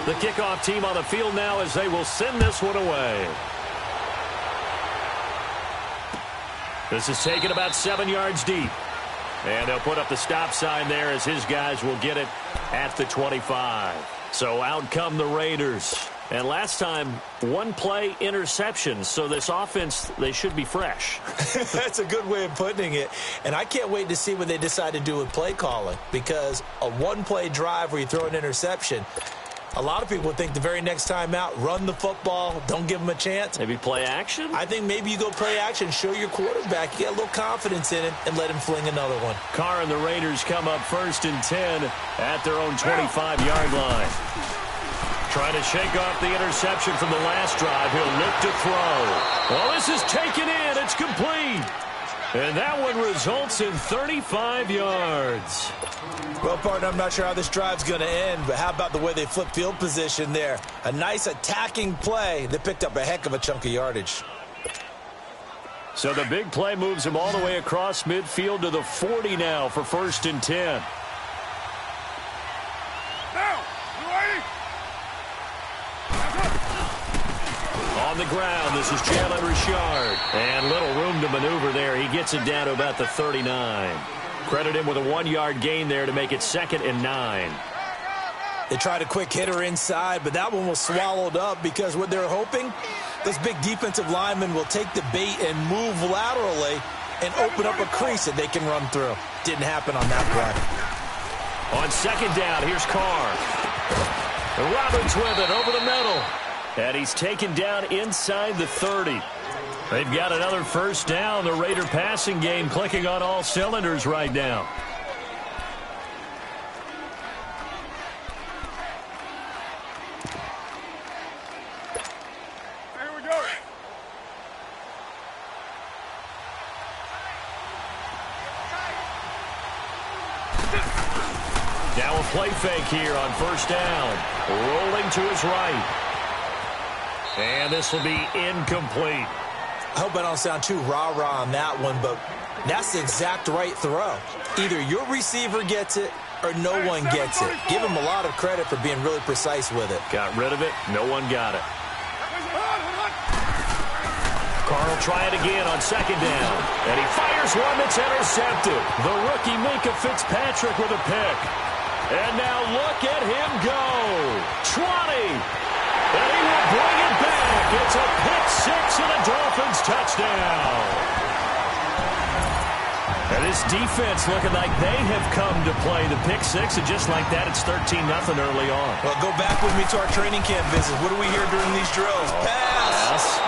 The kickoff team on the field now as they will send this one away. This is taken about 7 yards deep. And they'll put up the stop sign there as his guys will get it at the 25. So out come the Raiders. And last time, one play interception. So this offense, they should be fresh. That's a good way of putting it. And I can't wait to see what they decide to do with play calling. Because a one-play drive where you throw an interception, a lot of people think the very next time out, run the football, don't give them a chance. Maybe play action? I think maybe you go play action, show your quarterback, you get a little confidence in it, and let him fling another one. Carr and the Raiders come up 1st and 10 at their own 25-yard line. Trying to shake off the interception from the last drive. He'll look to throw. Well, this is taken in. It's complete. And that one results in 35 yards. Well, partner, I'm not sure how this drive's going to end, but how about the way they flip field position there? A nice attacking play that picked up a heck of a chunk of yardage. So the big play moves him all the way across midfield to the 40 now for 1st and 10. On the ground, this is Jalen Richard. And little room to maneuver there. He gets it down to about the 39. Credit him with a 1-yard gain there to make it 2nd and 9. They tried a quick hitter inside, but that one was swallowed up because what they're hoping, those big defensive linemen will take the bait and move laterally and open up a crease that they can run through. Didn't happen on that play. On 2nd down, here's Carr. And Roberts with it over the middle. And he's taken down inside the 30. They've got another 1st down. The Raider passing game clicking on all cylinders right now. Here we go. Now a play fake here on 1st down. Rolling to his right. And this will be incomplete. I hope I don't sound too rah-rah on that one, but that's the exact right throw. Either your receiver gets it or no one gets it. Give him a lot of credit for being really precise with it. Got rid of it. No one got it. Carr will try it again on 2nd down. And he fires one that's intercepted. The rookie Minka Fitzpatrick with a pick. And now look at him go. 20. And he will bring it back. It's a pick-6 and a Dolphins touchdown. And this defense looking like they have come to play the pick-6, and just like that, it's 13-0 early on. Well, go back with me to our training camp visit. What do we hear during these drills? Pass.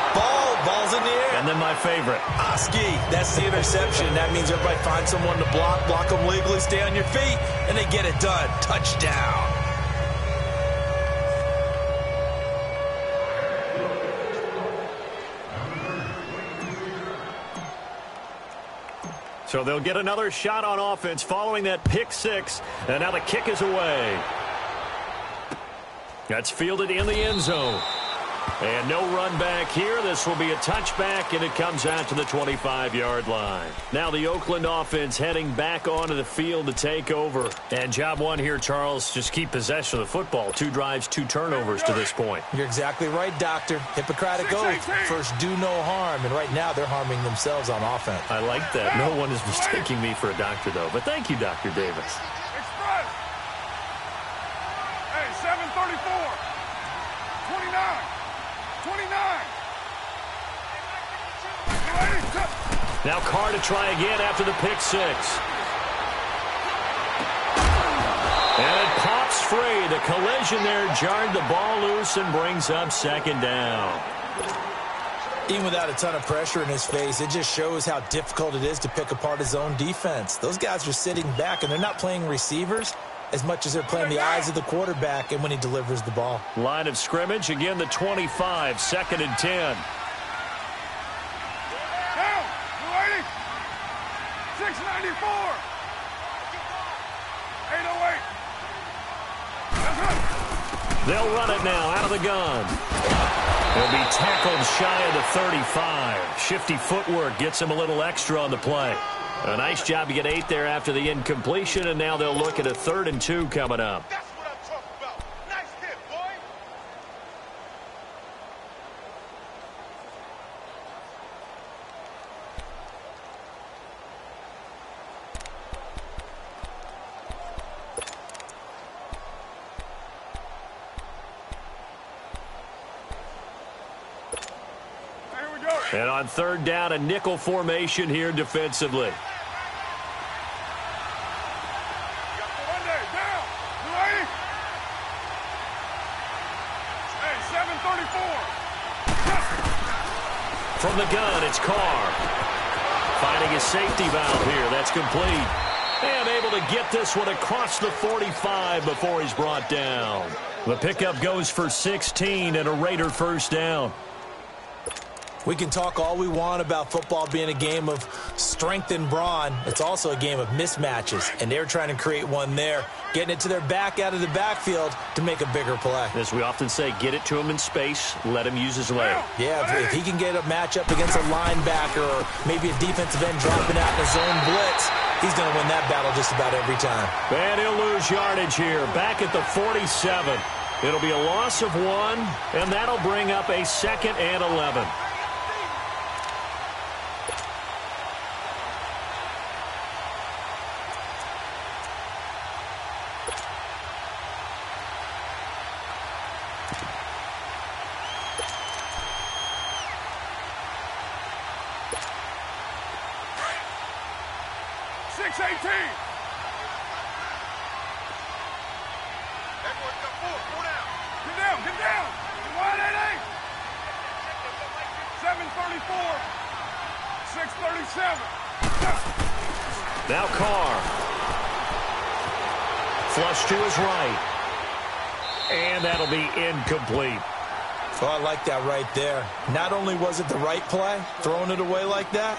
Ball's in the air. And then my favorite. Ski. That's the interception. That means everybody finds someone to block them legally, stay on your feet, and they get it done. Touchdown. So they'll get another shot on offense following that pick-6. And now the kick is away. That's fielded in the end zone. And no run back here. This will be a touchback, and it comes out to the 25-yard line. Now the Oakland offense heading back onto the field to take over. And job one here, Charles, just keep possession of the football. 2 drives, 2 turnovers to this point. You're exactly right, Doctor. Hippocratic oath. First, do no harm. And right now, they're harming themselves on offense. I like that. No one is mistaking me for a doctor, though. But thank you, Dr. Davis. Express. Hey, 734. 29. 29. Now Carr to try again after the pick-6. And it pops free. The collision there jarred the ball loose and brings up 2nd down. Even without a ton of pressure in his face, it just shows how difficult it is to pick apart his own defense. Those guys are sitting back, and they're not playing receivers as much as they're playing the eyes of the quarterback and when he delivers the ball. Line of scrimmage, again the 25, 2nd and 10. Down, 694. 808. They'll run it now out of the gun. He'll be tackled shy of the 35. Shifty footwork gets him a little extra on the play. A nice job to get 8 there after the incompletion, and now they'll look at a 3rd and 2 coming up. That's what I'm talking about. Nice hit, boy. And on third down, a nickel formation here defensively. Monday, down. You ready? Hey, 7:34. From the gun, it's Carr. Finding his safety valve here. That's complete. And able to get this one across the 45 before he's brought down. The pickup goes for 16 and a Raider first down. We can talk all we want about football being a game of strength and brawn. It's also a game of mismatches, and they're trying to create one there, getting it to their back out of the backfield to make a bigger play. As we often say, get it to him in space, let him use his leg. Yeah, if he can get a matchup against a linebacker or maybe a defensive end dropping out in a zone blitz, he's going to win that battle just about every time. And he'll lose yardage here, back at the 47. It'll be a loss of 1, and that'll bring up a 2nd and 11. Get down. Wide 8-8. 7:34. 6:37. Now Carr. Flush to his right. And that'll be incomplete. Oh, I like that right there. Not only was it the right play, throwing it away like that,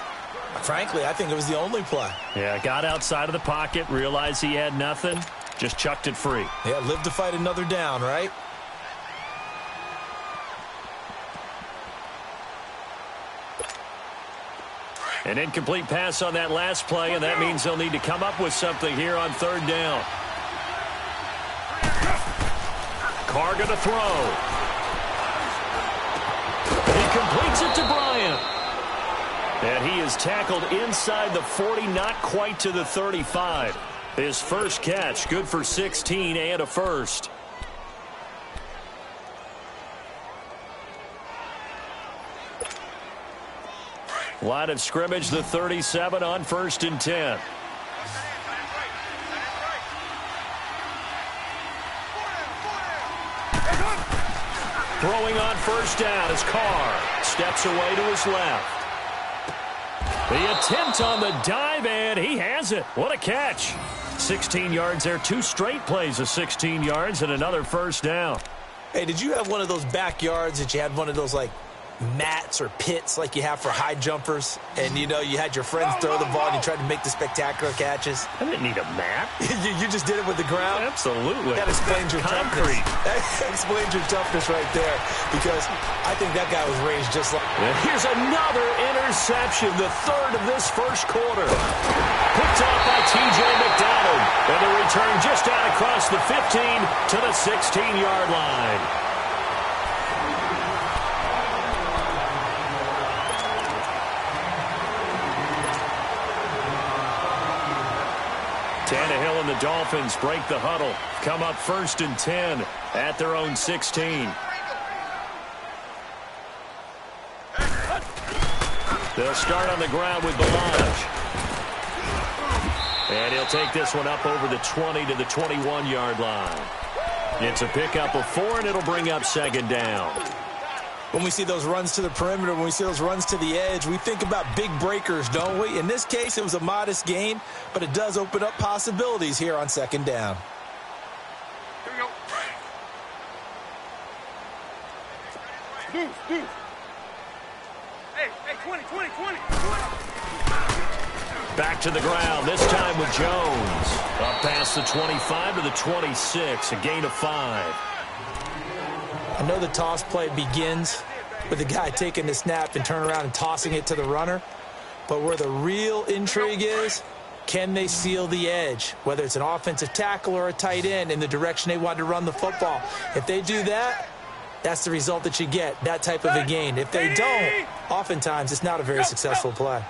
frankly, I think it was the only play. Yeah, got outside of the pocket, realized he had nothing, just chucked it free. Yeah, live to fight another down, right? An incomplete pass on that last play, and that means they'll need to come up with something here on third down. Carr going to throw. He completes it to Bryant. And he is tackled inside the 40, not quite to the 35. His first catch, good for 16 and a first. Line of scrimmage, the 37 on 1st and 10. Throwing on first down as Carr steps away to his left. The attempt on the dive, and he has it. What a catch. 16 yards there, 2 straight plays of 16 yards and another first down. Hey, did you have one of those backyards that you had one of those, like, mats or pits like you have for high jumpers, and you know you had your friends throw the ball and you tried to make the spectacular catches? I didn't need a mat. you just did it with the ground? Absolutely. That explains your concrete. That explains your toughness right there, because I think that guy was raised just like... And here's another interception, the 3rd of this first quarter. Picked off by T.J. McDonald. And the return just out across the 15 to the 16-yard line. Tannehill and the Dolphins break the huddle. Come up 1st and 10 at their own 16. They'll start on the ground with Balaj. And he'll take this one up over the 20 to the 21-yard line. It's a pickup of 4, and it'll bring up 2nd down. When we see those runs to the perimeter, when we see those runs to the edge, we think about big breakers, don't we? In this case, it was a modest gain, but it does open up possibilities here on 2nd down. Here we go. Deuce. Hey, 20. Back to the ground, this time with Jones. Up past the 25 to the 26, a gain of 5. I know the toss play begins with the guy taking the snap and turning around and tossing it to the runner. But where the real intrigue is, can they seal the edge? Whether it's an offensive tackle or a tight end in the direction they want to run the football. If they do that, that's the result that you get, that type of a gain. If they don't, oftentimes it's not a very successful play.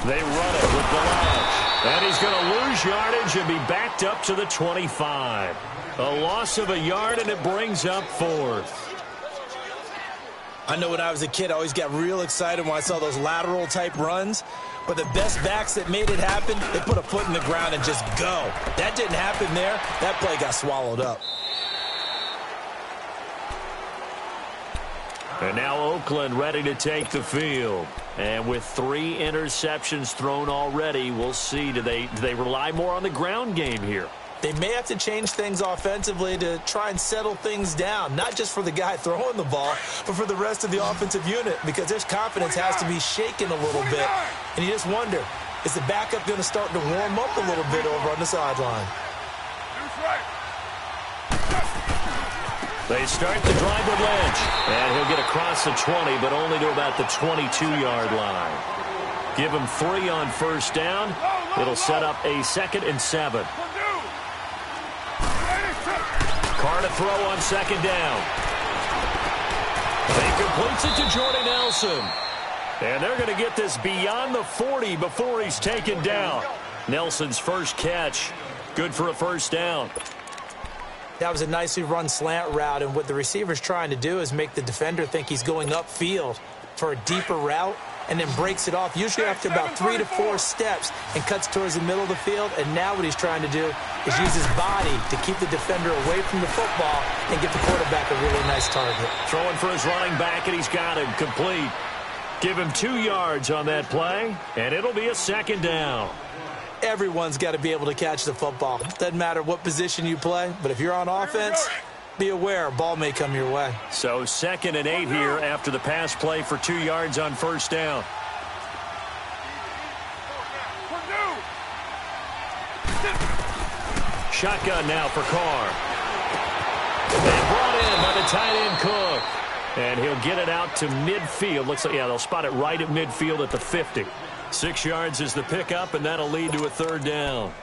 They run it with Balaj. And he's going to lose lose yardage and be backed up to the 25. A loss of a yard, and it brings up 4th. I know when I was a kid, I always got real excited when I saw those lateral-type runs. But the best backs that made it happen, they put a foot in the ground and just go. That didn't happen there. That play got swallowed up. And now Oakland ready to take the field. And with 3 interceptions thrown already, we'll see. Do they rely more on the ground game here? They may have to change things offensively to try and settle things down, not just for the guy throwing the ball, but for the rest of the offensive unit, because their confidence has to be shaken a little bit. And you just wonder, is the backup going to start to warm up a little bit over on the sideline? They start the drive with Lynch, and he'll get across the 20, but only to about the 22-yard line. Give him 3 on first down. It'll set up a 2nd and 7. Carr to throw on 2nd down. He completes it to Jordy Nelson. And they're going to get this beyond the 40 before he's taken down. Nelson's first catch. Good for a first down. That was a nicely run slant route, and what the receiver's trying to do is make the defender think he's going upfield for a deeper route, and then breaks it off, usually after about 3 to 4 steps, and cuts towards the middle of the field. And now what he's trying to do is use his body to keep the defender away from the football and get the quarterback a really nice target. Throwing for his running back, and he's got him complete. Give him 2 yards on that play, and it'll be a 2nd down. Everyone's got to be able to catch the football. Doesn't matter what position you play, but if you're on offense, be aware a ball may come your way. So 2nd and 8 here after the pass play for 2 yards on first down. Shotgun now for Carr. And brought in by the tight end Cook. And he'll get it out to midfield. Looks like, yeah, they'll spot it right at midfield at the 50. 6 yards is the pickup, and that'll lead to a 3rd down.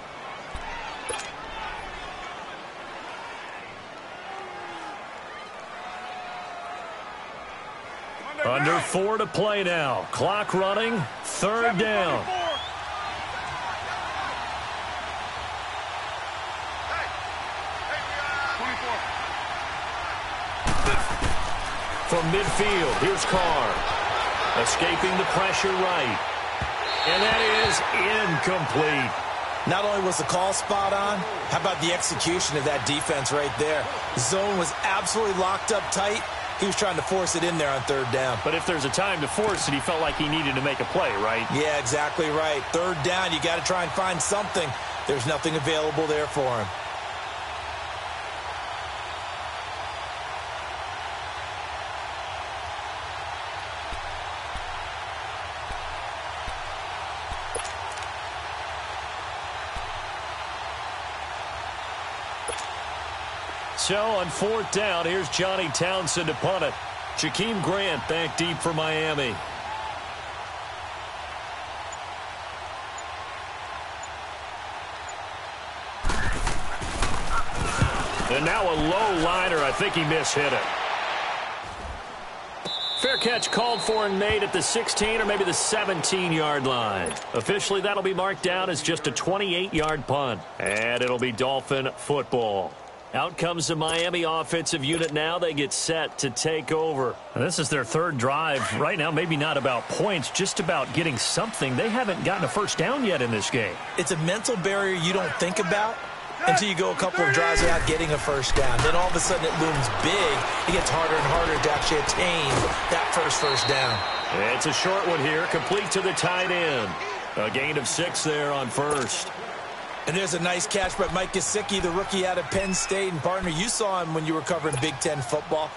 Under 4 to play now. Clock running. 3rd down. From midfield, here's Carr. Escaping the pressure right. And that is incomplete. Not only was the call spot on, how about the execution of that defense right there? Zone was absolutely locked up tight. He was trying to force it in there on 3rd down. But if there's a time to force it, he felt like he needed to make a play, right? Yeah, exactly right. 3rd down, you got to try and find something. There's nothing available there for him. So on 4th down, here's Johnny Townsend to punt it. Jakeem Grant back deep for Miami. And now a low liner. I think he mishit it. Fair catch called for and made at the 16 or maybe the 17-yard line. Officially, that'll be marked down as just a 28-yard punt. And it'll be Dolphin football. Out comes the Miami offensive unit now. They get set to take over. And this is their 3rd drive. Right now, maybe not about points, just about getting something. They haven't gotten a first down yet in this game. It's a mental barrier you don't think about until you go a couple of drives without getting a first down. Then all of a sudden it looms big. It gets harder and harder to actually attain that first down. It's a short one here, complete to the tight end. A gain of 6 there on first. And there's a nice catch by Mike Gesicki, the rookie out of Penn State. And, partner, you saw him when you were covering Big Ten football.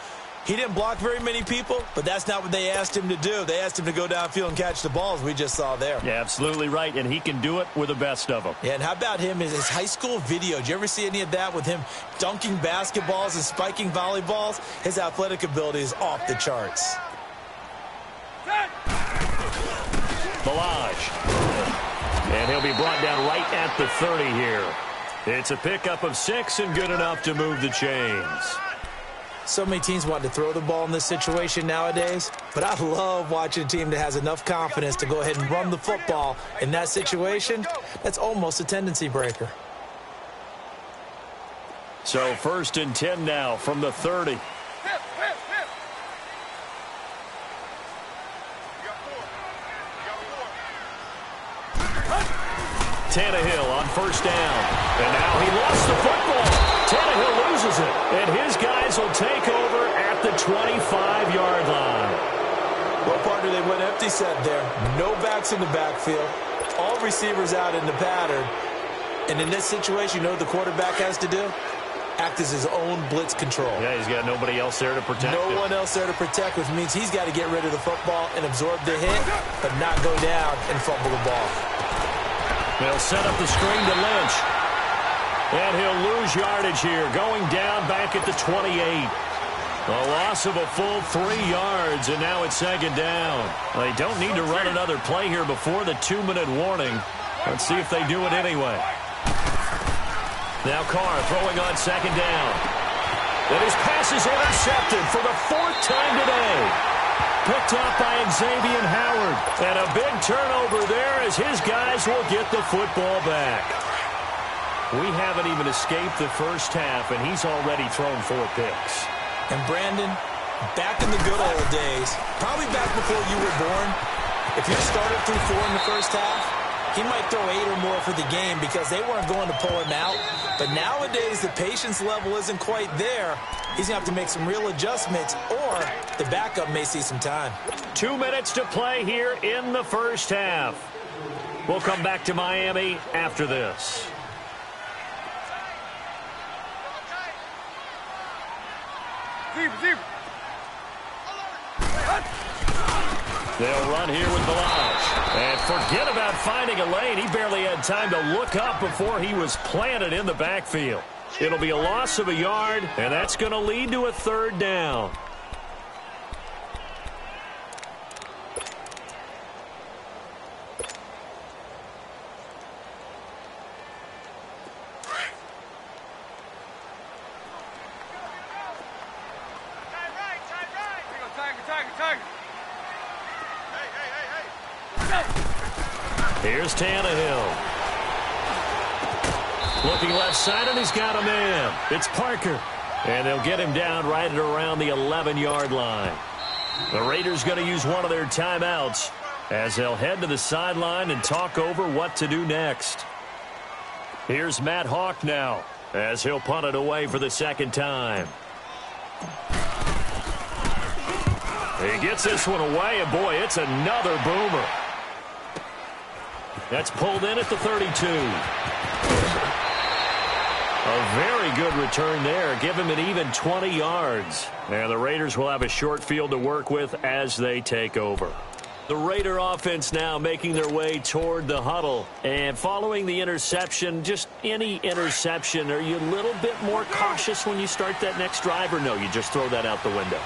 He didn't block very many people, but that's not what they asked him to do. They asked him to go downfield and catch the balls we just saw there. Yeah, absolutely right, and he can do it with the best of them. Yeah, and how about him in his high school video? Did you ever see any of that with him dunking basketballs and spiking volleyballs? His athletic ability is off the charts. Balaj. And he'll be brought down right at the 30 here. It's a pickup of 6 and good enough to move the chains. So many teams want to throw the ball in this situation nowadays, but I love watching a team that has enough confidence to go ahead and run the football in that situation. That's almost a tendency breaker. So 1st and 10 now from the 30. Tannehill on 1st down. And now he lost the football. Tannehill loses it. And his guys will take over at the 25-yard line. Well, partner, they went empty set there. No backs in the backfield. All receivers out in the pattern. And in this situation, you know what the quarterback has to do? Act as his own blitz control. Yeah, he's got nobody else there to protect him. No one else there to protect, which means he's got to get rid of the football and absorb the hit, but not go down and fumble the ball. They'll set up the screen to Lynch. And he'll lose yardage here, going down back at the 28. A loss of a full 3 yards, and now it's 2nd down. They don't need to run another play here before the 2-minute warning. Let's see if they do it anyway. Now Carr throwing on 2nd down. And his pass is intercepted for the 4th time today. Picked up by Xavier Howard. And a big turnover there as his guys will get the football back. We haven't even escaped the first half, and he's already thrown 4 picks. And Brandon, back in the good old days, probably back before you were born, if your starter threw 4 in the first half, he might throw 8 or more for the game because they weren't going to pull him out. But nowadays, the patience level isn't quite there. He's going to have to make some real adjustments, or the backup may see some time. 2 minutes to play here in the first half. We'll come back to Miami after this. They'll run here with Balaj. And forget about finding a lane. He barely had time to look up before he was planted in the backfield. It'll be a loss of a yard, and that's going to lead to a 3rd down. Here's Tannehill. Looking left side, and he's got a man. It's Parker. And they'll get him down right at around the 11-yard line. The Raiders going to use one of their timeouts as they'll head to the sideline and talk over what to do next. Here's Matt Hawk now as he'll punt it away for the 2nd time. He gets this one away, and boy, it's another boomer. That's pulled in at the 32. A very good return there. Give him an even 20 yards. And the Raiders will have a short field to work with as they take over. The Raider offense now making their way toward the huddle. And following the interception, just any interception, are you a little bit more cautious when you start that next drive, or no, you just throw that out the window?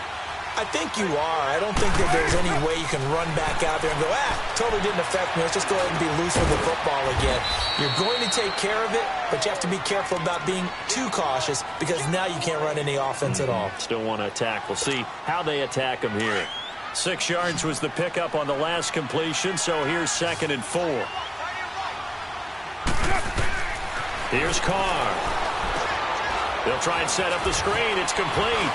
I think you are. I don't think that there's any way you can run back out there and go, totally didn't affect me. Let's just go ahead and be loose with the football again. You're going to take care of it, but you have to be careful about being too cautious because now you can't run any offense at all. Still want to attack. We'll see how they attack him here. 6 yards was the pickup on the last completion, so here's 2nd and 4. Here's Carr. They'll try and set up the screen. It's complete.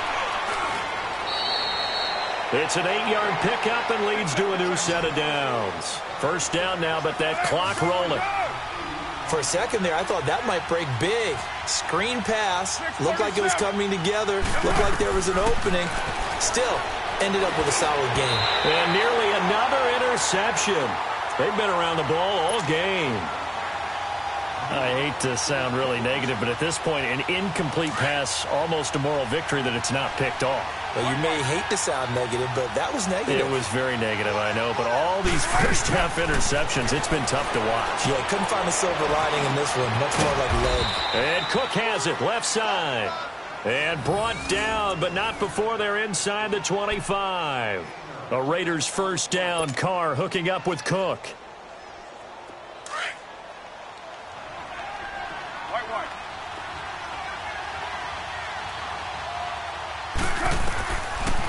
It's an 8-yard pickup and leads to a new set of downs. 1st down now, but that clock rolling. For a second there, I thought that might break big. Screen pass. Looked like it was coming together. Looked like there was an opening. Still, ended up with a solid game. And nearly another interception. They've been around the ball all game. I hate to sound really negative, but at this point, an incomplete pass, almost a moral victory that it's not picked off. Well, you may hate to sound negative, but that was negative. It was very negative, I know. But all these first-half interceptions, it's been tough to watch. Yeah, couldn't find a silver lining in this one. Much more like lead. And Cook has it, left side. And brought down, but not before they're inside the 25. A Raiders 1st down. Carr hooking up with Cook.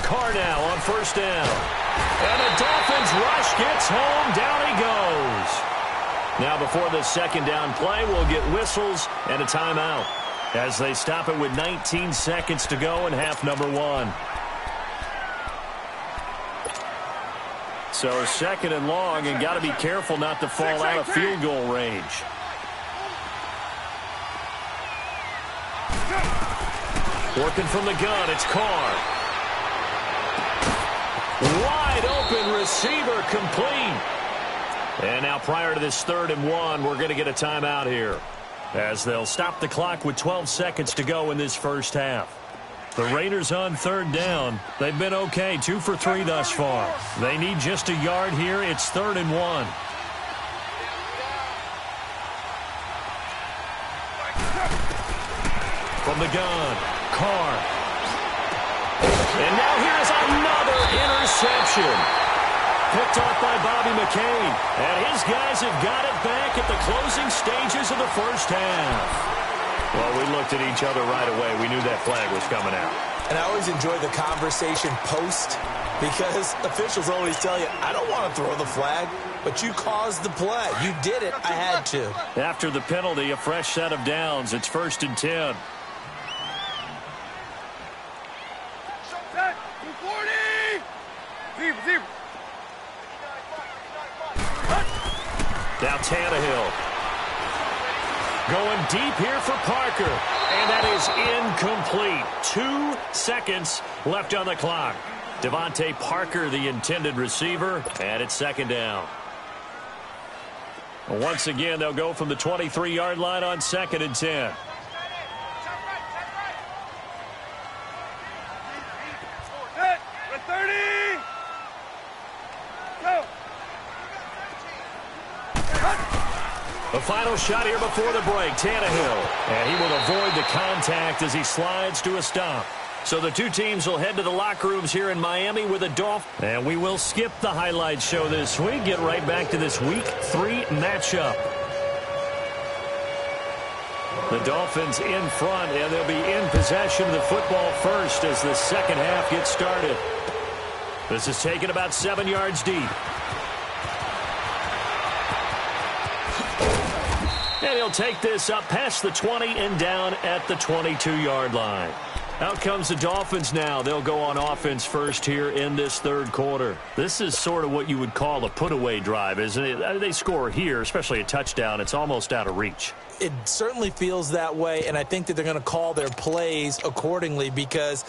Carr now on first down. And the Dolphins rush gets home. Down he goes. Now before the second down play, we'll get whistles and a timeout as they stop it with 19 seconds to go in half number one. So second and long, and got to be careful not to fall out of field goal range. Working from the gun, it's Carr. Wide open receiver, complete. And now prior to this 3rd and 1, we're going to get a timeout here, as they'll stop the clock with 12 seconds to go in this first half. The Raiders on 3rd down. They've been okay, 2 for 3 thus far. They need just a yard here. It's 3rd and 1. From the gun, Carr. And now here's another interception. Picked off by Bobby McCain. And his guys have got it back at the closing stages of the first half. Well, we looked at each other right away. We knew that flag was coming out. And I always enjoy the conversation post, because officials always tell you, I don't want to throw the flag, but you caused the play. You did it. I had to. After the penalty, a fresh set of downs. It's 1st and 10. Set. 240. Zero. Now Tannehill. Going deep here for Parker. And that is incomplete. 2 seconds left on the clock. Devontae Parker, the intended receiver, and it's 2nd down. Once again, they'll go from the 23-yard line on 2nd and 10. Set. 30. Go. The final shot here before the break, Tannehill. And he will avoid the contact as he slides to a stop. So the two teams will head to the locker rooms here in Miami with a Dolphin. And we will skip the highlights show this week. Get right back to this Week 3 matchup. The Dolphins in front, and they'll be in possession of the football first as the second half gets started. This is taken about 7 yards deep. And he'll take this up past the 20 and down at the 22-yard line. Out comes the Dolphins now. They'll go on offense first here in this 3rd quarter. This is sort of what you would call a put-away drive, isn't it? They score here, especially a touchdown. It's almost out of reach. It certainly feels that way, and I think that they're going to call their plays accordingly, because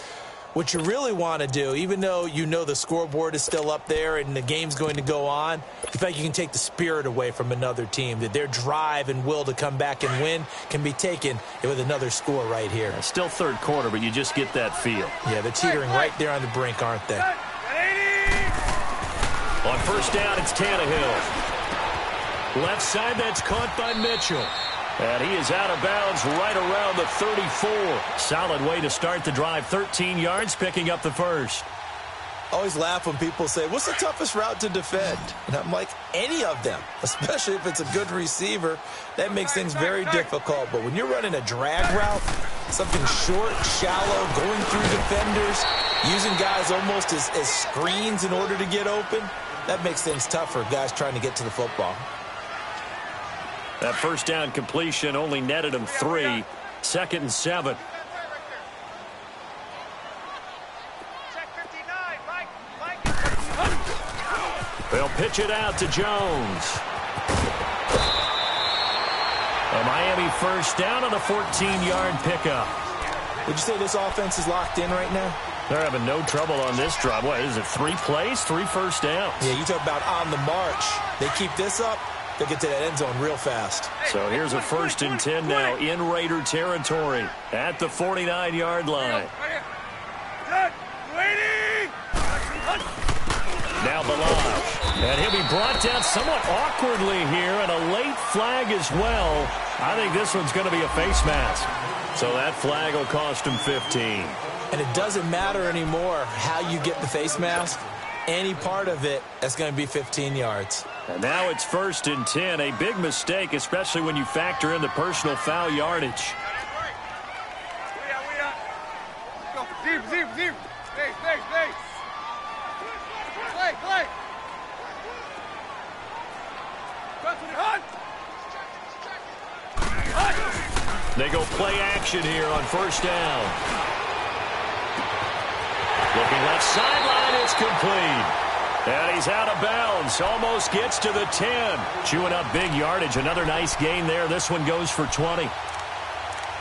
what you really want to do, even though you know the scoreboard is still up there and the game's going to go on, you feel like you can take the spirit away from another team, that their drive and will to come back and win can be taken with another score right here. Still 3rd quarter, but you just get that feel. Yeah, they're teetering right there on the brink, aren't they? On first down, it's Tannehill. Left side, that's caught by Mitchell. And he is out of bounds right around the 34. Solid way to start the drive. 13 yards, picking up the first. I always laugh when people say, what's the toughest route to defend? And I'm like, any of them, especially if it's a good receiver. That makes things very difficult. But when you're running a drag route, something short, shallow, going through defenders, using guys almost as screens in order to get open, that makes things tough for guys trying to get to the football. That first down completion only netted him 3. 2nd and 7. They'll pitch it out to Jones. A Miami first down on a 14-yard pickup. Would you say this offense is locked in right now? They're having no trouble on this drive. What is it, 3 plays, 3 first downs? Yeah, you talk about on the march. They keep this up, they'll get to that end zone real fast. So here's a 1st and 10 now in Raider territory at the 49-yard line. Now Balaj. And he'll be brought down somewhat awkwardly here, and a late flag as well. I think this one's going to be a face mask. So that flag will cost him 15. And it doesn't matter anymore how you get the face mask. Any part of it, that's going to be 15 yards. And now it's 1st and 10. A big mistake, especially when you factor in the personal foul yardage. Zero. Stay. They go play action here on first down. Looking left sideline, it's complete. And he's out of bounds. Almost gets to the 10. Chewing up big yardage. Another nice gain there. This one goes for 20.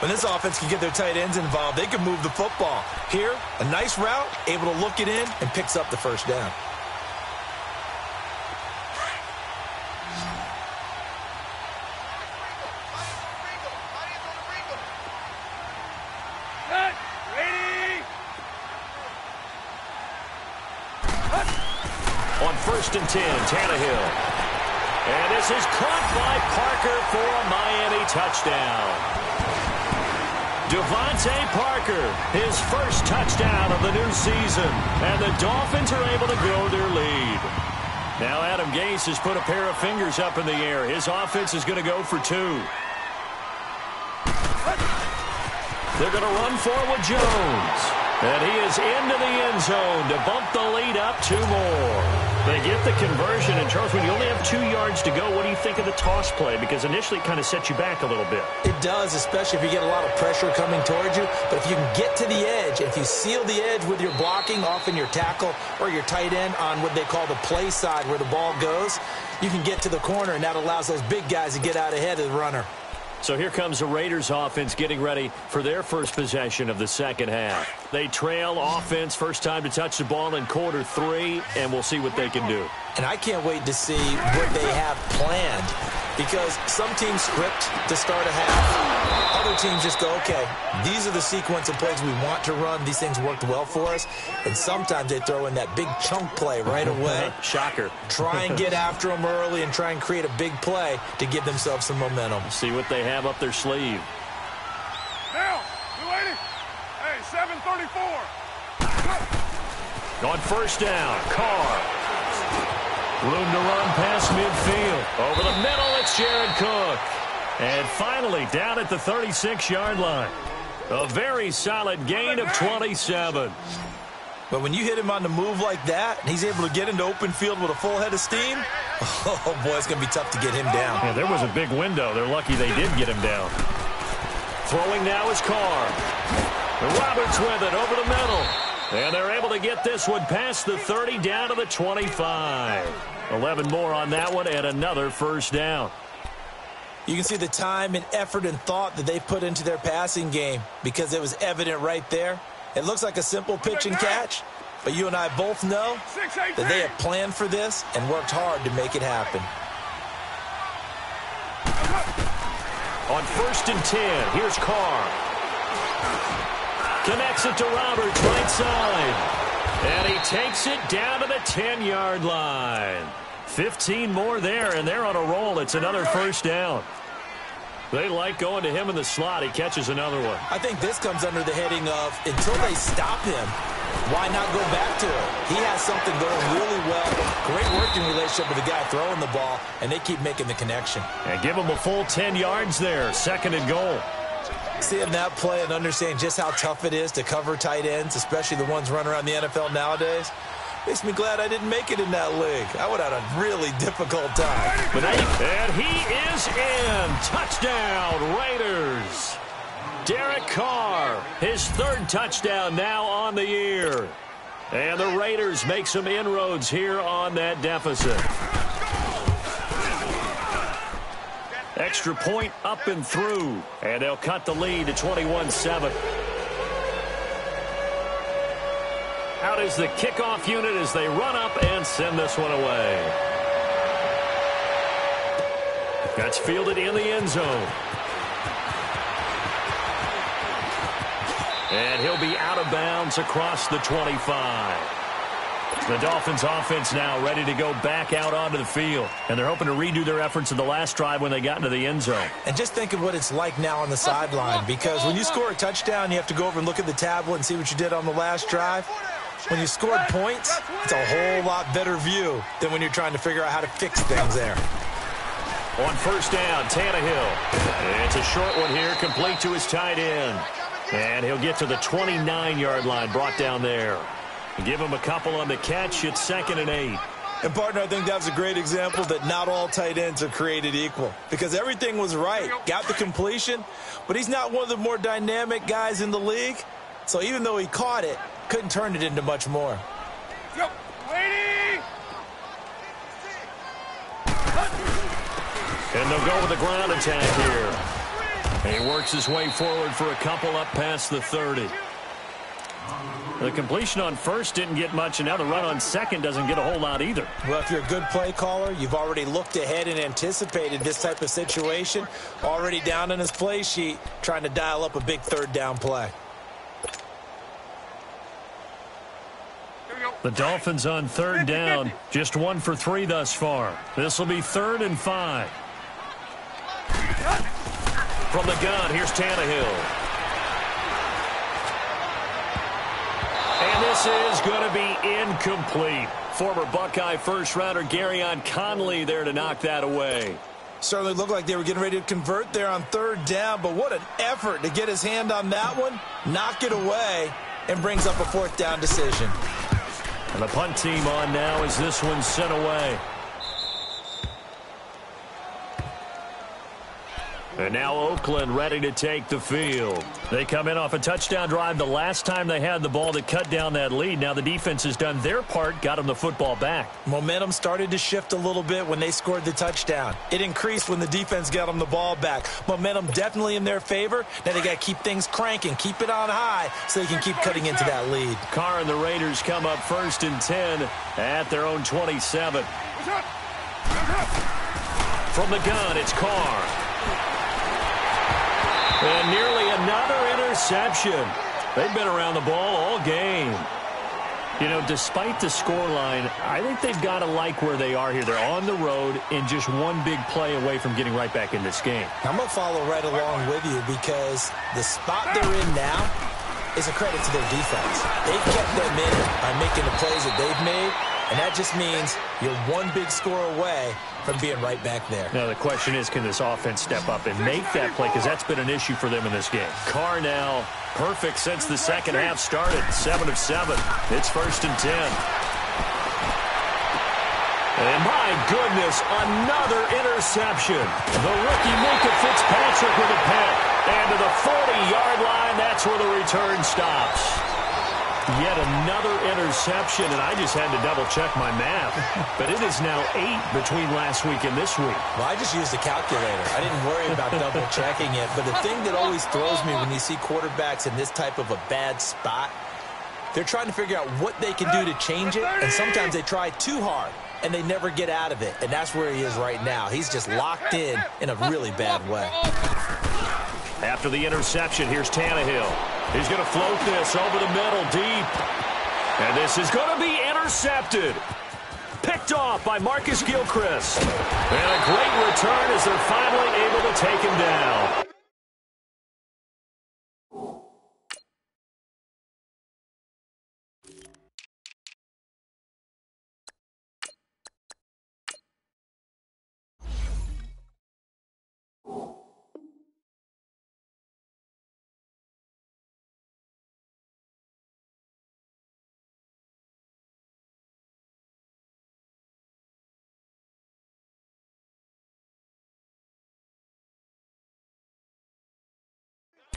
When this offense can get their tight ends involved, they can move the football. Here, a nice route, able to look it in, and picks up the first down. On first and 10, Tannehill. And this is caught by Parker for a Miami touchdown. Devontae Parker, his first touchdown of the new season. And the Dolphins are able to grow their lead. Now Adam Gase has put a pair of fingers up in the air. His offense is going to go for 2. They're going to run forward Jones. And he is into the end zone to bump the lead up 2 more. They get the conversion. And, Charles, when you only have 2 yards to go, what do you think of the toss play? Because initially it kind of sets you back a little bit. It does, especially if you get a lot of pressure coming towards you. But if you can get to the edge, if you seal the edge with your blocking, often your tackle or your tight end on what they call the play side where the ball goes, you can get to the corner, and that allows those big guys to get out ahead of the runner. So here comes the Raiders offense getting ready for their first possession of the second half. They trail offense, first time to touch the ball in quarter 3, and we'll see what they can do. And I can't wait to see what they have planned, because some teams script to start a half. Other teams just go, okay, these are the sequence of plays we want to run. These things worked well for us. And sometimes they throw in that big chunk play right away. Shocker. Try and get after them early and try and create a big play to give themselves some momentum. See what they have up their sleeve. Now, 280. Hey, 734. On first down, Carr. Room to run past midfield. Over the middle, it's Jared Cook. And finally, down at the 36-yard line. A very solid gain of 27. But when you hit him on the move like that, and he's able to get into open field with a full head of steam, oh, boy, it's going to be tough to get him down. Yeah, there was a big window. They're lucky they did get him down. Throwing now is Carr. And Roberts with it over the middle. And they're able to get this one past the 30 down to the 25. 11 more on that one and another first down. You can see the time and effort and thought that they put into their passing game because it was evident right there. It looks like a simple pitch and catch, but you and I both know that they have planned for this and worked hard to make it happen. On first and 10, here's Carr. Connects it to Roberts, right side. And he takes it down to the 10-yard line. 15 more there, and they're on a roll. It's another first down. They like going to him in the slot. He catches another one. I think this comes under the heading of, until they stop him, why not go back to it? He has something going really well. Great working relationship with the guy throwing the ball, and they keep making the connection. And give him a full 10 yards there. Second and goal. Seeing that play and understanding just how tough it is to cover tight ends, especially the ones running around the NFL nowadays, makes me glad I didn't make it in that league. I would have had a really difficult time. And he is in. Touchdown, Raiders. Derek Carr, his 3rd touchdown now on the year. And the Raiders make some inroads here on that deficit. Extra point up and through. And they'll cut the lead to 21-7. Out is the kickoff unit as they run up and send this one away. That's fielded in the end zone. And he'll be out of bounds across the 25. The Dolphins offense now ready to go back out onto the field. And they're hoping to redo their efforts in the last drive when they got into the end zone. And just think of what it's like now on the sideline, because when you score a touchdown, you have to go over and look at the tablet and see what you did on the last drive. When you scored points, it's a whole lot better view than when you're trying to figure out how to fix things there. On first down, Tannehill. It's a short one here, complete to his tight end. And he'll get to the 29-yard line, brought down there. Give him a couple on the catch. It's 2nd and 8. And, partner, I think that was a great example that not all tight ends are created equal because everything was right. Got the completion, but he's not one of the more dynamic guys in the league. So even though he caught it, couldn't turn it into much more. Yep. Lady! And they'll go with the ground attack here. And he works his way forward for a couple up past the 30. The completion on first didn't get much, and now the run on second doesn't get a whole lot either. Well, if you're a good play caller, you've already looked ahead and anticipated this type of situation. Already down in his play sheet, trying to dial up a big 3rd down play. The Dolphins on 3rd down, just 1 for 3 thus far. This will be 3rd and 5. From the gun, here's Tannehill. And this is going to be incomplete. Former Buckeye first-rounder Garyon Conley there to knock that away. Certainly looked like they were getting ready to convert there on 3rd down, but what an effort to get his hand on that one, knock it away, and brings up a 4th down decision. And the punt team on now as this one's sent away. And now Oakland ready to take the field. They come in off a touchdown drive the last time they had the ball to cut down that lead. Now the defense has done their part, got them the football back. Momentum started to shift a little bit when they scored the touchdown. It increased when the defense got them the ball back. Momentum definitely in their favor. Now they got to keep things cranking, keep it on high so they can keep cutting into that lead. Carr and the Raiders come up 1st and 10 at their own 27. From the gun, it's Carr. And nearly another interception. They've been around the ball all game. You know, despite the scoreline, I think they've got to like where they are here. They're on the road and just one big play away from getting right back in this game. I'm going to follow right along with you because the spot they're in now is a credit to their defense. They've kept them in it by making the plays that they've made, and that just means you're one big score away from being right back there. Now the question is, can this offense step up and make that play? Because that's been an issue for them in this game. Carr now perfect since the second half started. 7 of 7. It's 1st and 10. And my goodness, another interception. The rookie Minka Fitzpatrick with a pick. And to the 40-yard line, that's where the return stops. Yet another interception, and I just had to double-check my math. But it is now 8 between last week and this week. Well, I just used a calculator. I didn't worry about double-checking it. But the thing that always throws me when you see quarterbacks in this type of a bad spot, they're trying to figure out what they can do to change it, and sometimes they try too hard, and they never get out of it. And that's where he is right now. He's just locked in a really bad way. After the interception, here's Tannehill. He's going to float this over the middle deep. And this is going to be intercepted. Picked off by Marcus Gilchrist. And a great return as they're finally able to take him down.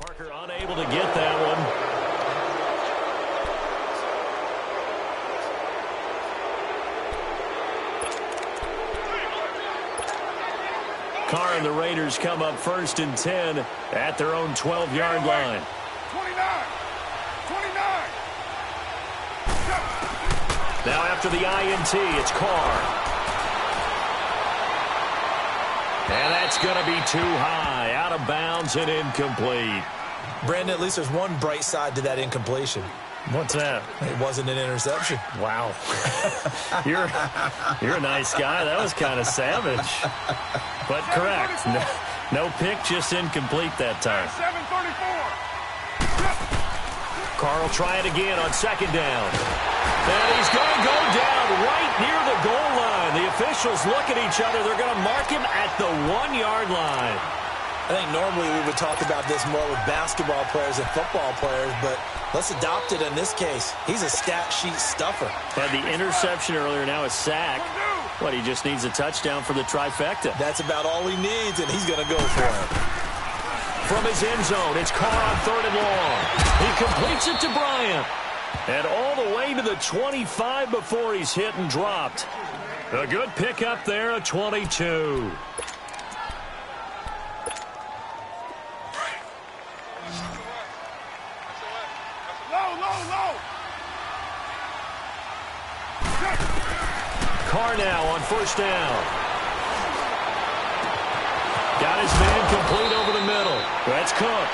Parker unable to get that one. Carr and the Raiders come up 1st and 10 at their own 12-yard line. 29. Now after the INT, it's Carr. And that's going to be too high, out of bounds and incomplete. Brandon, at least there's one bright side to that incompletion. What's that? It wasn't an interception. Wow. You're a nice guy. That was kind of savage. But correct. No pick, just incomplete that time. 7:34. Carr will try it again on 2nd down. And he's going to go down right near the goal line. The officials look at each other. They're going to mark him at the 1-yard line. I think normally we would talk about this more with basketball players and football players, but let's adopt it in this case. He's a stat sheet stuffer. Had the interception earlier, now a sack. But he just needs a touchdown for the trifecta. That's about all he needs, and he's going to go for it. From his end zone, it's Carr on 3rd and long. He completes it to Bryant. And all the way to the 25 before he's hit and dropped. A good pickup there, a 22. Carr now on 1st down. Got his man complete over the middle. That's Cook.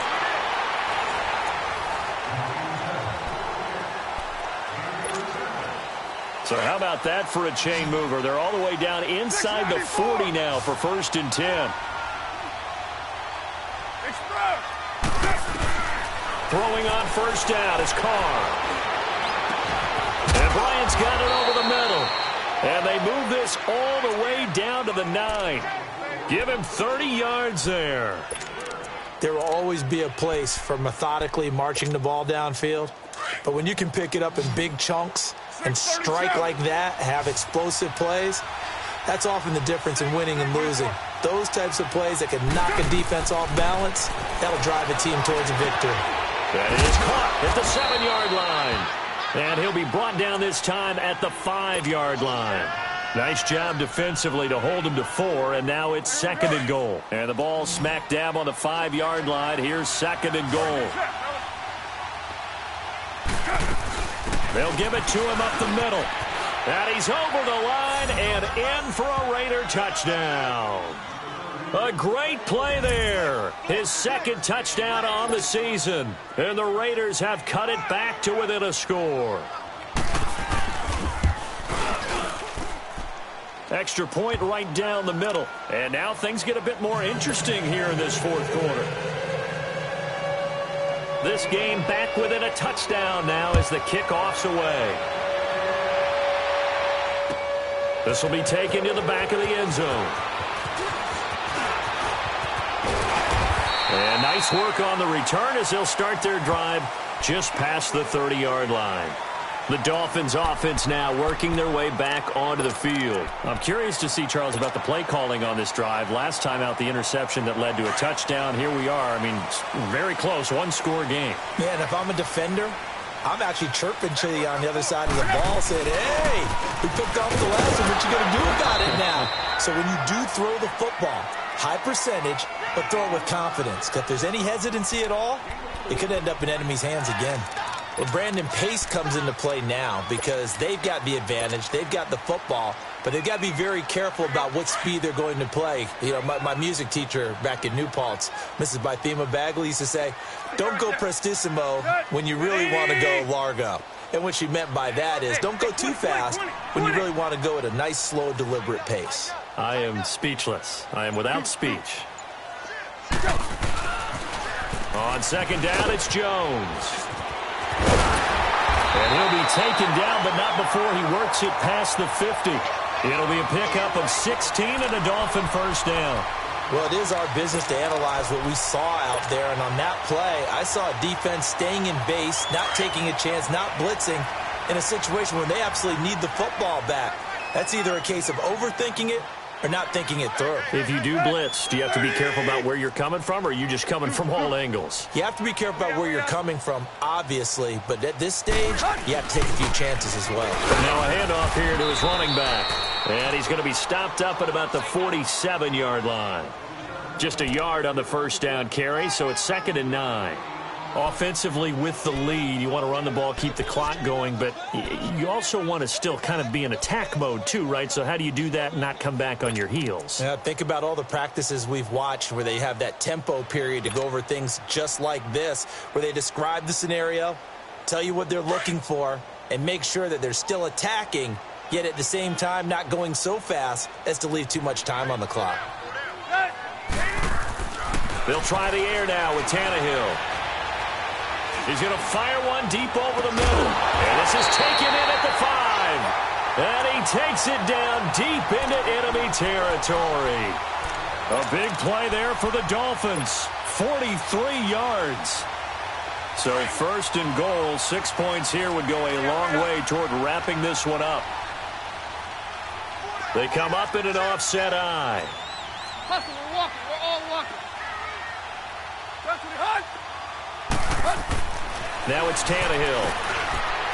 So how about that for a chain mover? They're all the way down inside the 40 now for 1st and 10. Throwing on 1st down is Carr. And Bryant's got it over the middle. And they move this all the way down to the 9. Give him 30 yards there. There will always be a place for methodically marching the ball downfield. But when you can pick it up in big chunks and strike like that, have explosive plays, that's often the difference in winning and losing. Those types of plays that can knock a defense off balance, that'll drive a team towards a victory. That is caught at the 7-yard line. And he'll be brought down this time at the 5-yard line. Nice job defensively to hold him to 4, and now it's 2nd and goal. And the ball smack dab on the 5-yard line. Here's 2nd and goal. They'll give it to him up the middle. And he's over the line and in for a Raider touchdown. A great play there. His 2nd touchdown on the season. And the Raiders have cut it back to within a score. Extra point right down the middle. And now things get a bit more interesting here in this 4th quarter. This game back within a touchdown now as the kickoff's away. This will be taken to the back of the end zone. And nice work on the return as they'll start their drive just past the 30-yard line. The Dolphins offense now working their way back onto the field. I'm curious to see, Charles, about the play calling on this drive. Last time out, the interception that led to a touchdown. Here we are. I mean, very close, one-score game. Man, if I'm a defender, I'm actually chirping to you on the other side of the ball saying, hey, we picked off the last one. What you going to do about it now? So when you do throw the football, high percentage, but throw it with confidence. Because if there's any hesitancy at all, it could end up in enemy's hands again. Well, Brandon, pace comes into play now because they've got the advantage. They've got the football, but they've got to be very careful about what speed they're going to play. You know, my music teacher back in New Paltz, Mrs. Bythema Bagley, used to say, don't go prestissimo when you really want to go largo. And what she meant by that is don't go too fast when you really want to go at a nice, slow, deliberate pace. I am speechless. I am without speech. On 2nd down, it's Jones. And he'll be taken down, but not before he works it past the 50. It'll be a pickup of 16 and a Dolphin 1st down. Well, it is our business to analyze what we saw out there. And on that play, I saw a defense staying in base, not taking a chance, not blitzing in a situation where they absolutely need the football back. That's either a case of overthinking it or not thinking it through. If you do blitz, do you have to be careful about where you're coming from, or are you just coming from all angles? You have to be careful about where you're coming from, obviously, but at this stage, you have to take a few chances as well. Now a handoff here to his running back, and he's going to be stopped up at about the 47-yard line. Just a yard on the 1st down carry, so it's 2nd and 9. Offensively with the lead, you want to run the ball, keep the clock going, but you also want to still kind of be in attack mode too, right? So how do you do that and not come back on your heels? Yeah, think about all the practices we've watched where they have that tempo period to go over things just like this, where they describe the scenario, tell you what they're looking for, and make sure that they're still attacking, yet at the same time not going so fast as to leave too much time on the clock. They'll try the air now with Tannehill. He's going to fire one deep over the middle. And this is taken in at the 5. And he takes it down deep into enemy territory. A big play there for the Dolphins. 43 yards. So first and goal, 6 points here would go a long way toward wrapping this one up. They come up in an offset eye. Hustle, we're walking. We're all walking. Now it's Tannehill.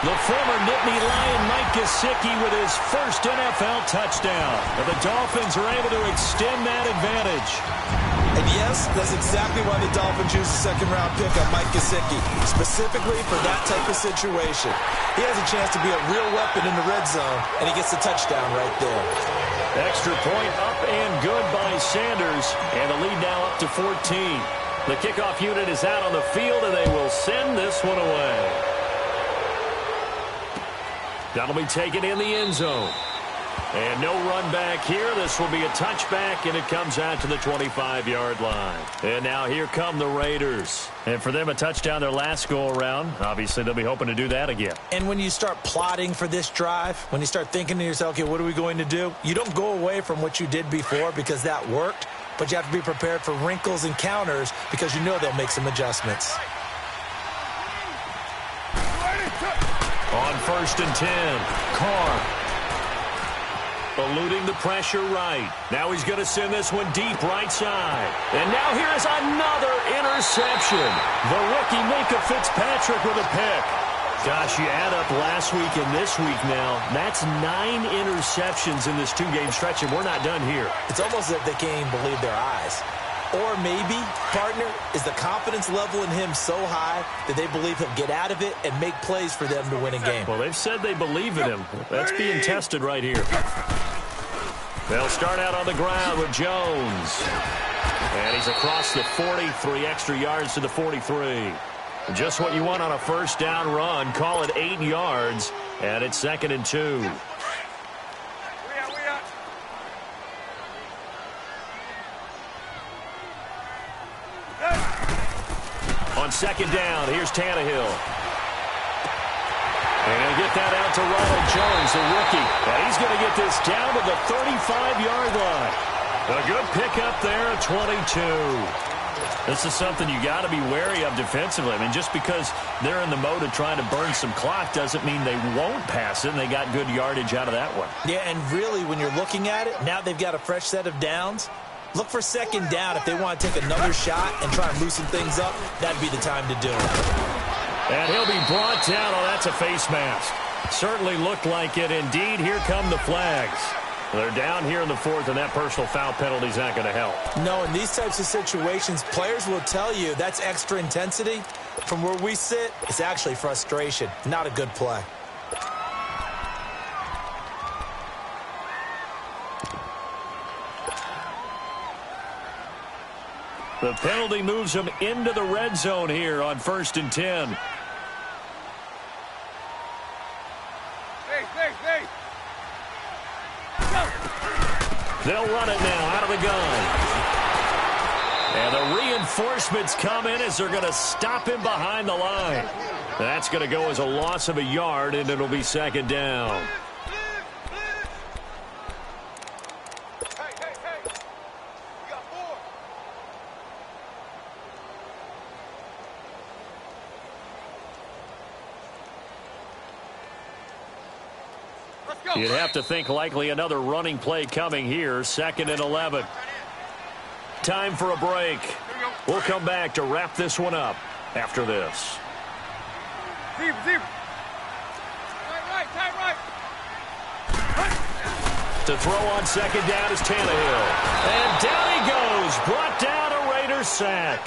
The former Nittany Lion Mike Gesicki with his first NFL touchdown. And the Dolphins are able to extend that advantage. And yes, that's exactly why the Dolphins used a second-round pick on Mike Gesicki, specifically for that type of situation. He has a chance to be a real weapon in the red zone, and he gets the touchdown right there. Extra point up and good by Sanders, and the lead now up to 14. The kickoff unit is out on the field, and they will send this one away. That'll be taken in the end zone. And no run back here. This will be a touchback, and it comes out to the 25-yard line. And now here come the Raiders. And for them, a touchdown their last go-around. Obviously, they'll be hoping to do that again. And when you start plotting for this drive, when you start thinking to yourself, okay, what are we going to do? You don't go away from what you did before because that worked, but you have to be prepared for wrinkles and counters because you know they'll make some adjustments. On 1st and 10, Carr. Eluding the pressure right. Now he's going to send this one deep right side. And now here is another interception. The rookie Minka Fitzpatrick with a pick. Gosh, you add up last week and this week now. That's 9 interceptions in this two-game stretch, and we're not done here. It's almost as if they can't even believe their eyes. Or maybe, partner, is the confidence level in him so high that they believe he'll get out of it and make plays for them to win a game. Well, they've said they believe in him. That's being tested right here. They'll start out on the ground with Jones. And he's across the 40, 3 extra yards to the 43. Just what you want on a first down run. Call it 8 yards, and it's 2nd and 2. On 2nd down, here's Tannehill. And he'll get that out to Ronald Jones, the rookie. And he's going to get this down to the 35-yard line. A good pickup there at 22. This is something you got to be wary of defensively. I mean, just because they're in the mode of trying to burn some clock doesn't mean they won't pass it, and they got good yardage out of that one. Yeah, and really, when you're looking at it, now they've got a fresh set of downs. Look for 2nd down if they want to take another shot and try and loosen things up. That'd be the time to do it. And he'll be brought down. Oh, that's a face mask. Certainly looked like it. Indeed, here come the flags. They're down here in the 4th, and that personal foul penalty is not going to help. No, in these types of situations, players will tell you that's extra intensity. From where we sit, it's actually frustration. Not a good play. The penalty moves him into the red zone here on 1st and 10. Hey. They'll run it now out of the gun. And the reinforcements come in as they're going to stop him behind the line. That's going to go as a loss of a yard, and it'll be 2nd down. You'd have to think likely another running play coming here. 2nd and 11. Time for a break. We'll come back to wrap this one up after this. Deep. Right. To throw on 2nd down is Tannehill. And down he goes. Brought down a Raiders sack.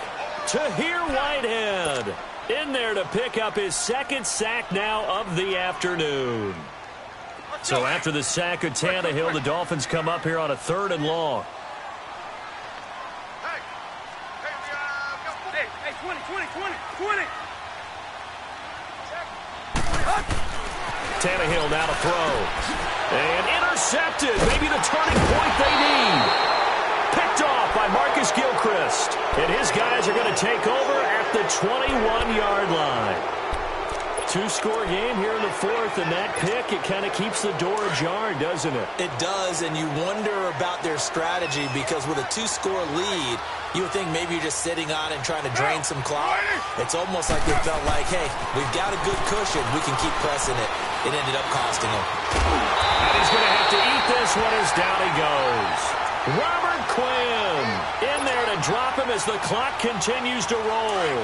Tahir Whitehead in there to pick up his 2nd sack now of the afternoon. So after the sack of Tannehill, the Dolphins come up here on a 3rd and long. Hey, 20. Tannehill now to throw. And intercepted. Maybe the turning point they need. Picked off by Marcus Gilchrist. And his guys are going to take over at the 21-yard line. two-score game here in the fourth, and that pick, it kind of keeps the door ajar, doesn't it? It does, and you wonder about their strategy because with a two-score lead, you would think maybe you're just sitting on it and trying to drain some clock. It's almost like they felt like, hey, we've got a good cushion. We can keep pressing it. It ended up costing them. And he's going to have to eat this one as down he goes. Robert Quinn in there to drop him as the clock continues to roll.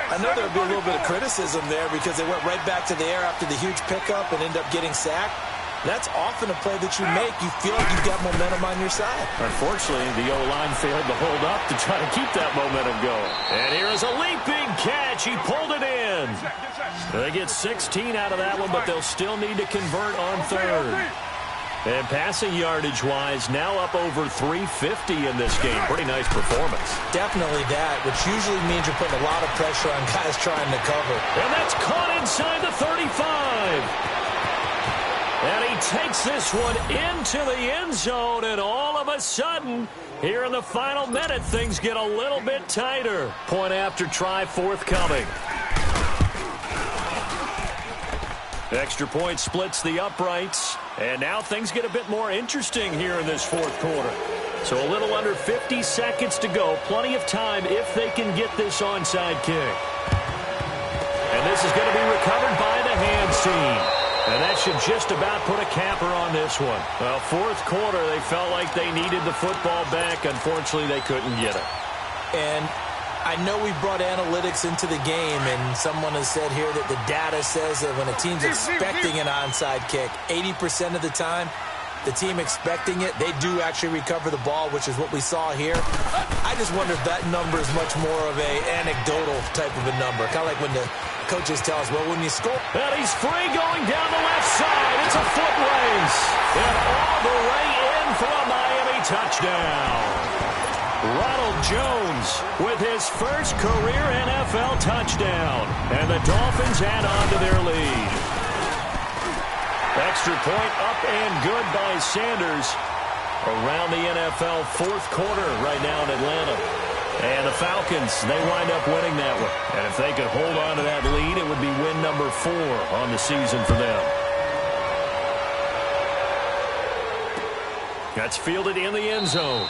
I know there'll be a little bit of criticism there because they went right back to the air after the huge pickup and end up getting sacked. That's often a play that you make. You feel like you've got momentum on your side. Unfortunately, the O-line failed to hold up to try to keep that momentum going. And here is a leaping catch. He pulled it in. They get 16 out of that one, but they'll still need to convert on third. And passing yardage-wise, now up over 350 in this game. Pretty nice performance. Definitely that, which usually means you're putting a lot of pressure on guys trying to cover. And that's caught inside the 35. And he takes this one into the end zone, and all of a sudden, here in the final minute, things get a little bit tighter. Point after try forthcoming. Extra point splits the uprights, and now things get a bit more interesting here in this fourth quarter. So a little under 50 seconds to go. Plenty of time if they can get this onside kick. And this is going to be recovered by the hands team. And that should just about put a capper on this one. Well, fourth quarter, they felt like they needed the football back. Unfortunately, they couldn't get it. And I know we brought analytics into the game, and someone has said here that the data says that when a team's expecting an onside kick, 80% of the time, the team expecting it, they do actually recover the ball, which is what we saw here. I just wonder if that number is much more of a anecdotal type of a number, kind of like when the coaches tell us, well, when you score. And he's free going down the left side. It's a foot race. And all the way in for a Miami touchdown. Ronald Jones with his first career NFL touchdown. And the Dolphins add on to their lead. Extra point up and good by Sanders. Around the NFL fourth quarter right now in Atlanta. And the Falcons, they wind up winning that one. And if they could hold on to that lead, it would be win number 4 on the season for them. That's fielded in the end zone.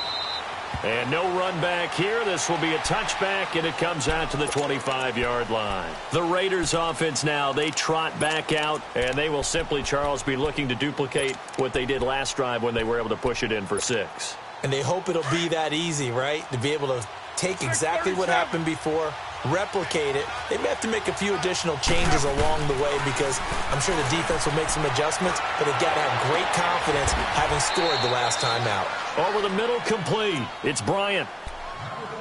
And no run back here. This will be a touchback, and it comes out to the 25-yard line. The Raiders offense now, they trot back out, and they will simply, Charles, be looking to duplicate what they did last drive when they were able to push it in for 6. And they hope it'll be that easy, right? To be able to take exactly what happened before, replicate it. They may have to make a few additional changes along the way because I'm sure the defense will make some adjustments, but they've got to have great confidence having scored the last time out. Over the middle, complete. It's Bryant.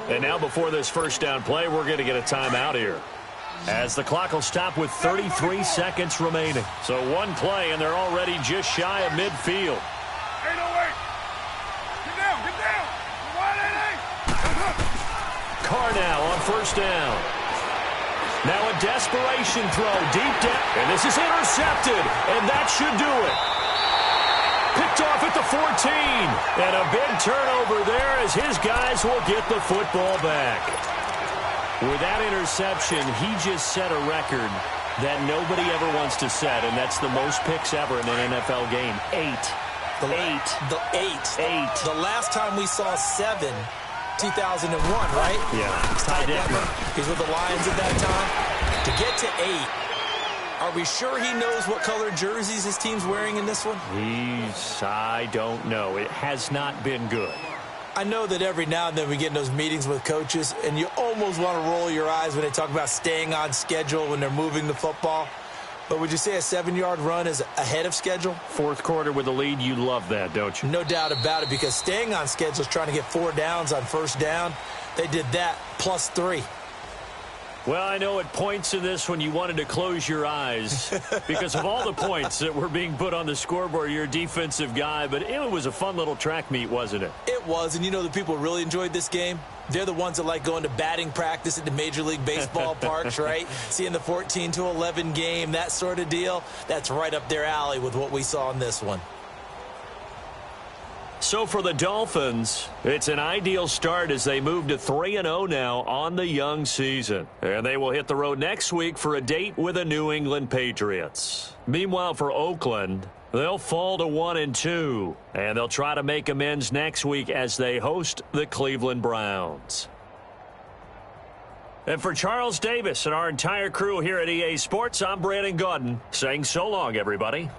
And now before this first down play, we're going to get a timeout here, as the clock will stop with 33 seconds remaining. So one play, and they're already just shy of midfield. Hey, no way. Get down, get down. Wide ain't. Carr now on first down. Now a desperation throw deep down. And this is intercepted. And that should do it. Picked off at the 14. And a big turnover there as his guys will get the football back. With that interception, he just set a record that nobody ever wants to set, and that's the most picks ever in an NFL game. 8. The last time we saw 7, 2001, right? Yeah, Ty Detmer. He's with the Lions at that time. To get to 8, are we sure he knows what color jerseys his team's wearing in this one? I don't know. It has not been good. I know that every now and then we get in those meetings with coaches, and you almost want to roll your eyes when they talk about staying on schedule when they're moving the football. But would you say a 7-yard run is ahead of schedule? Fourth quarter with the lead, you love that, don't you? No doubt about it, because staying on schedule is trying to get 4 downs on first down. They did that plus 3. Well, I know at points in this when you wanted to close your eyes because of all the points that were being put on the scoreboard. You're a defensive guy, but it was a fun little track meet, wasn't it? It was, and you know the people who really enjoyed this game? They're the ones that like going to batting practice at the Major League Baseball parks, right? Seeing the 14-11 game, that sort of deal. That's right up their alley with what we saw in this one. So for the Dolphins, it's an ideal start as they move to 3-0 now on the young season. And they will hit the road next week for a date with the New England Patriots. Meanwhile, for Oakland, they'll fall to 1-2. And they'll try to make amends next week as they host the Cleveland Browns. And for Charles Davis and our entire crew here at EA Sports, I'm Brandon Gaudin saying so long, everybody.